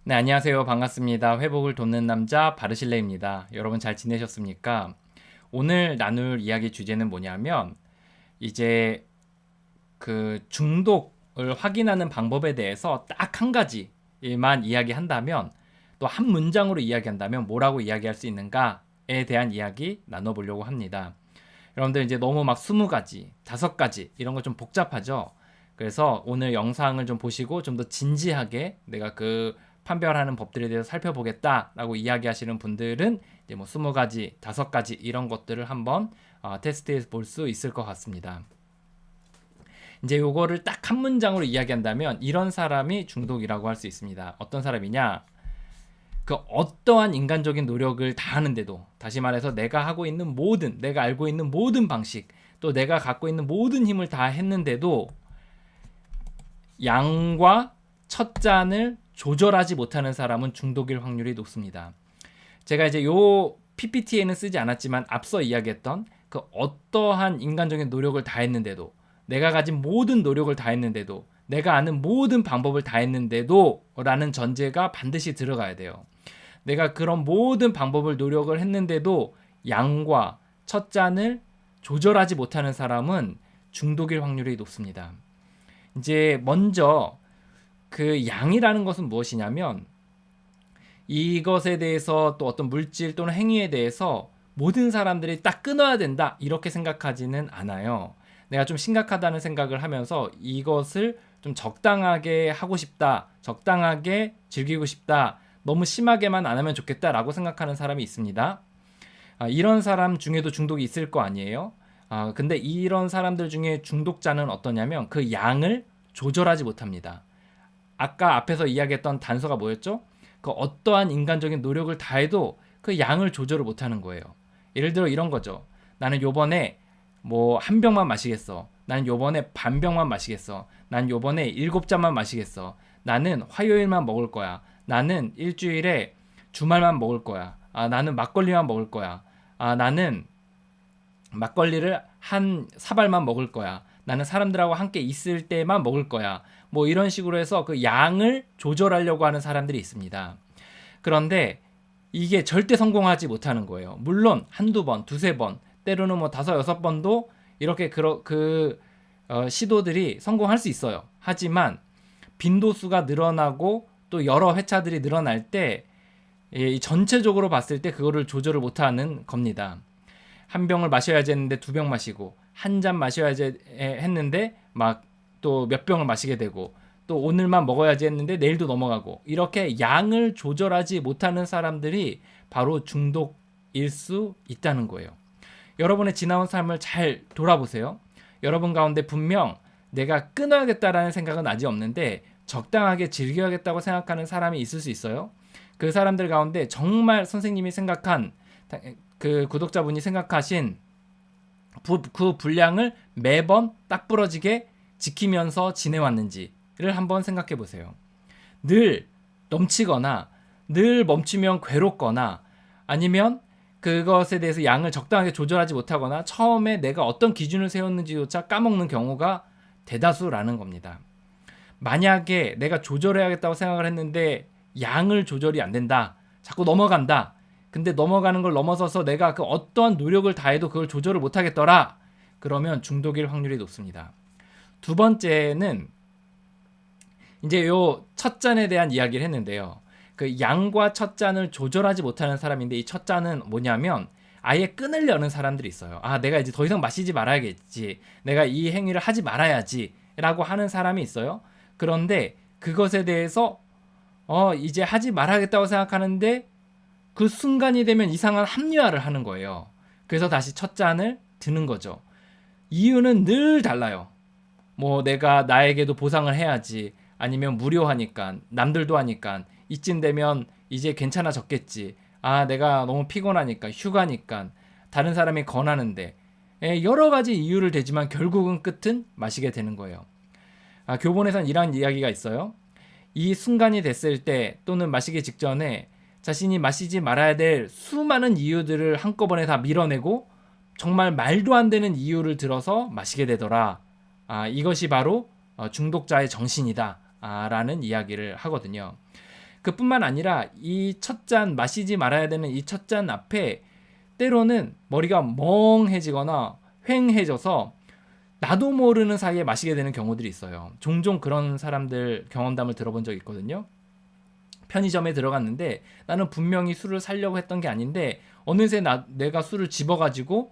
네, 안녕하세요. 반갑습니다. 회복을 돕는 남자 바르실레입니다. 여러분 잘 지내셨습니까? 오늘 나눌 이야기 주제는 뭐냐면 이제 그 중독을 확인하는 방법에 대해서 딱 한 가지만 이야기한다면 또 한 문장으로 이야기한다면 뭐라고 이야기할 수 있는가에 대한 이야기 나눠보려고 합니다. 여러분들 이제 너무 막 20가지, 5가지 이런 거 좀 복잡하죠? 그래서 오늘 영상을 좀 보시고 좀 더 진지하게 내가 그 판별하는 법들에 대해서 살펴보겠다라고 이야기하시는 분들은 이제 뭐 20가지, 5가지 이런 것들을 한번 테스트해 볼 수 있을 것 같습니다. 이제 요거를 딱 한 문장으로 이야기한다면 이런 사람이 중독이라고 할 수 있습니다. 어떤 사람이냐? 그 어떠한 인간적인 노력을 다 하는데도, 다시 말해서 내가 하고 있는 모든, 내가 알고 있는 모든 방식, 또 내가 갖고 있는 모든 힘을 다 했는데도 양과 첫 잔을 조절하지 못하는 사람은 중독일 확률이 높습니다. 제가 이제 요 PPT에는 쓰지 않았지만 앞서 이야기했던 그 어떠한 인간적인 노력을 다 했는데도, 내가 가진 모든 노력을 다 했는데도, 내가 아는 모든 방법을 다 했는데도 라는 전제가 반드시 들어가야 돼요. 내가 그런 모든 방법을 노력을 했는데도 양과 첫 잔을 조절하지 못하는 사람은 중독일 확률이 높습니다. 이제 먼저 그 양이라는 것은 무엇이냐면 이것에 대해서 또 어떤 물질 또는 행위에 대해서 모든 사람들이 딱 끊어야 된다 이렇게 생각하지는 않아요. 내가 좀 심각하다는 생각을 하면서 이것을 좀 적당하게 하고 싶다, 적당하게 즐기고 싶다, 너무 심하게만 안 하면 좋겠다라고 생각하는 사람이 있습니다. 이런 사람 중에도 중독이 있을 거 아니에요. 근데 이런 사람들 중에 중독자는 어떠냐면 그 양을 조절하지 못합니다. 아까 앞에서 이야기했던 단서가 뭐였죠? 그 어떠한 인간적인 노력을 다해도 그 양을 조절을 못하는 거예요. 예를 들어 이런 거죠. 나는 요번에 뭐 한 병만 마시겠어. 나는 요번에 반 병만 마시겠어. 나는 요번에 7잔만 마시겠어. 나는 화요일만 먹을 거야. 나는 일주일에 주말만 먹을 거야. 나는 막걸리만 먹을 거야. 나는 막걸리를 한 사발만 먹을 거야. 나는 사람들하고 함께 있을 때만 먹을 거야. 뭐 이런 식으로 해서 그 양을 조절하려고 하는 사람들이 있습니다. 그런데 이게 절대 성공하지 못하는 거예요. 물론 한두 번, 두세 번, 때로는 뭐 다섯, 여섯 번도 이렇게 시도들이 성공할 수 있어요. 하지만 빈도수가 늘어나고 또 여러 회차들이 늘어날 때 전체적으로 봤을 때 그거를 조절을 못하는 겁니다. 한 병을 마셔야지 했는데 두 병 마시고 한 잔 마셔야지 했는데 막 또 몇 병을 마시게 되고 또 오늘만 먹어야지 했는데 내일도 넘어가고 이렇게 양을 조절하지 못하는 사람들이 바로 중독일 수 있다는 거예요. 여러분의 지나온 삶을 잘 돌아보세요. 여러분 가운데 분명 내가 끊어야겠다라는 생각은 아직 없는데 적당하게 즐겨야겠다고 생각하는 사람이 있을 수 있어요. 그 사람들 가운데 정말 선생님이 생각한 그 구독자분이 생각하신 그 분량을 매번 딱 부러지게 지키면서 지내왔는지를 한번 생각해 보세요. 늘 넘치거나 늘 멈추면 괴롭거나 아니면 그것에 대해서 양을 적당하게 조절하지 못하거나 처음에 내가 어떤 기준을 세웠는지조차 까먹는 경우가 대다수라는 겁니다. 만약에 내가 조절해야겠다고 생각을 했는데 양을 조절이 안 된다. 자꾸 넘어간다. 근데 넘어가는 걸 넘어서서 내가 그 어떠한 노력을 다해도 그걸 조절을 못 하겠더라. 그러면 중독일 확률이 높습니다. 두 번째는 이제 요 첫 잔에 대한 이야기를 했는데요. 그 양과 첫 잔을 조절하지 못하는 사람인데 이 첫 잔은 뭐냐면 아예 끊으려는 사람들이 있어요. 내가 이제 더 이상 마시지 말아야겠지. 내가 이 행위를 하지 말아야지. 라고 하는 사람이 있어요. 그런데 그것에 대해서 이제 하지 말아야겠다고 생각하는데 그 순간이 되면 이상한 합리화를 하는 거예요. 그래서 다시 첫 잔을 드는 거죠. 이유는 늘 달라요. 뭐 내가 나에게도 보상을 해야지. 아니면 무료하니까. 남들도 하니까. 이쯤 되면 이제 괜찮아졌겠지. 내가 너무 피곤하니까. 휴가니까. 다른 사람이 권하는데. 여러 가지 이유를 대지만 결국은 끝은 마시게 되는 거예요. 교본에선 이런 이야기가 있어요. 이 순간이 됐을 때 또는 마시기 직전에 자신이 마시지 말아야 될 수많은 이유들을 한꺼번에 다 밀어내고 정말 말도 안 되는 이유를 들어서 마시게 되더라. 이것이 바로 중독자의 정신이다. 라는 이야기를 하거든요. 그뿐만 아니라 이 첫 잔 마시지 말아야 되는 이 첫 잔 앞에 때로는 머리가 멍해지거나 휑해져서 나도 모르는 사이에 마시게 되는 경우들이 있어요. 종종 그런 사람들 경험담을 들어본 적이 있거든요. 편의점에 들어갔는데 나는 분명히 술을 사려고 했던 게 아닌데 어느새 내가 술을 집어가지고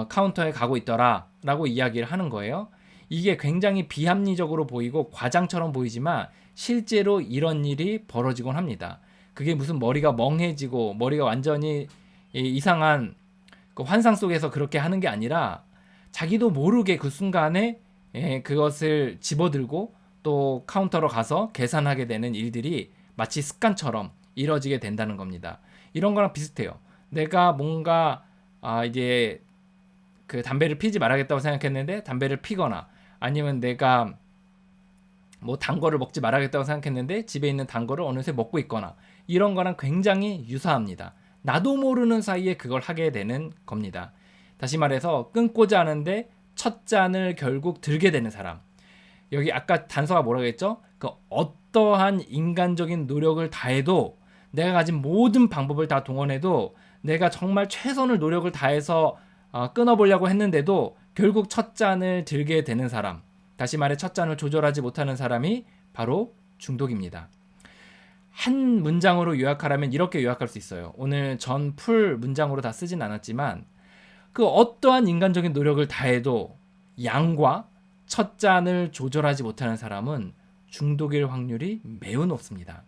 카운터에 가고 있더라 라고 이야기를 하는 거예요. 이게 굉장히 비합리적으로 보이고 과장처럼 보이지만 실제로 이런 일이 벌어지곤 합니다. 그게 무슨 머리가 멍해지고 머리가 완전히 이상한 그 환상 속에서 그렇게 하는 게 아니라 자기도 모르게 그 순간에 그것을 집어들고 또 카운터로 가서 계산하게 되는 일들이 마치 습관처럼 이뤄지게 된다는 겁니다. 이런 거랑 비슷해요. 내가 뭔가 이제 그 담배를 피지 말아야겠다고 생각했는데 담배를 피거나 아니면 내가 뭐 단 거를 먹지 말아야겠다고 생각했는데 집에 있는 단 거를 어느새 먹고 있거나 이런 거랑 굉장히 유사합니다. 나도 모르는 사이에 그걸 하게 되는 겁니다. 다시 말해서 끊고자 하는데 첫 잔을 결국 들게 되는 사람. 여기 아까 단서가 뭐라고 했죠? 그 어떠한 인간적인 노력을 다해도 내가 가진 모든 방법을 다 동원해도 내가 정말 최선을 노력을 다해서 끊어보려고 했는데도 결국 첫 잔을 들게 되는 사람. 다시 말해 첫 잔을 조절하지 못하는 사람이 바로 중독입니다. 한 문장으로 요약하라면 이렇게 요약할 수 있어요. 오늘 전 풀 문장으로 다 쓰진 않았지만 그 어떠한 인간적인 노력을 다해도 양과 첫 잔을 조절하지 못하는 사람은 중독일 확률이 매우 높습니다.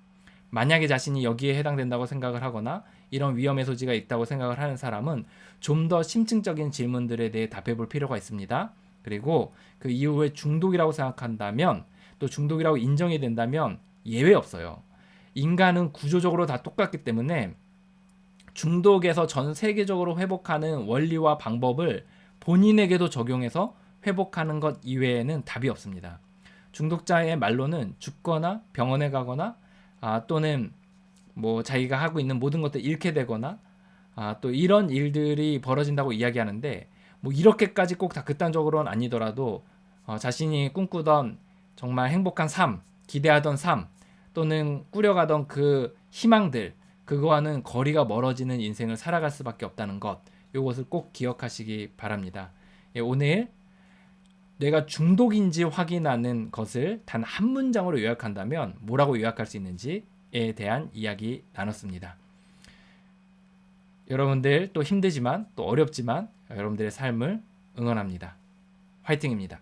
만약에 자신이 여기에 해당된다고 생각을 하거나 이런 위험의 소지가 있다고 생각을 하는 사람은 좀 더 심층적인 질문들에 대해 답해 볼 필요가 있습니다. 그리고 그 이후에 중독이라고 생각한다면 또 중독이라고 인정이 된다면 예외 없어요. 인간은 구조적으로 다 똑같기 때문에 중독에서 전 세계적으로 회복하는 원리와 방법을 본인에게도 적용해서 회복하는 것 이외에는 답이 없습니다. 중독자의 말로는 죽거나 병원에 가거나 또는 뭐 자기가 하고 있는 모든 것들 잃게 되거나 또 이런 일들이 벌어진다고 이야기하는데 뭐 이렇게까지 꼭 다 극단적으로는 아니더라도 자신이 꿈꾸던 정말 행복한 삶, 기대하던 삶 또는 꾸려가던 그 희망들 그거와는 거리가 멀어지는 인생을 살아갈 수밖에 없다는 것 이것을 꼭 기억하시기 바랍니다. 오늘 내가 중독인지 확인하는 것을 단 한 문장으로 요약한다면 뭐라고 요약할 수 있는지에 대한 이야기 나눴습니다. 여러분들 또 힘들지만 또 어렵지만 여러분들의 삶을 응원합니다. 화이팅입니다.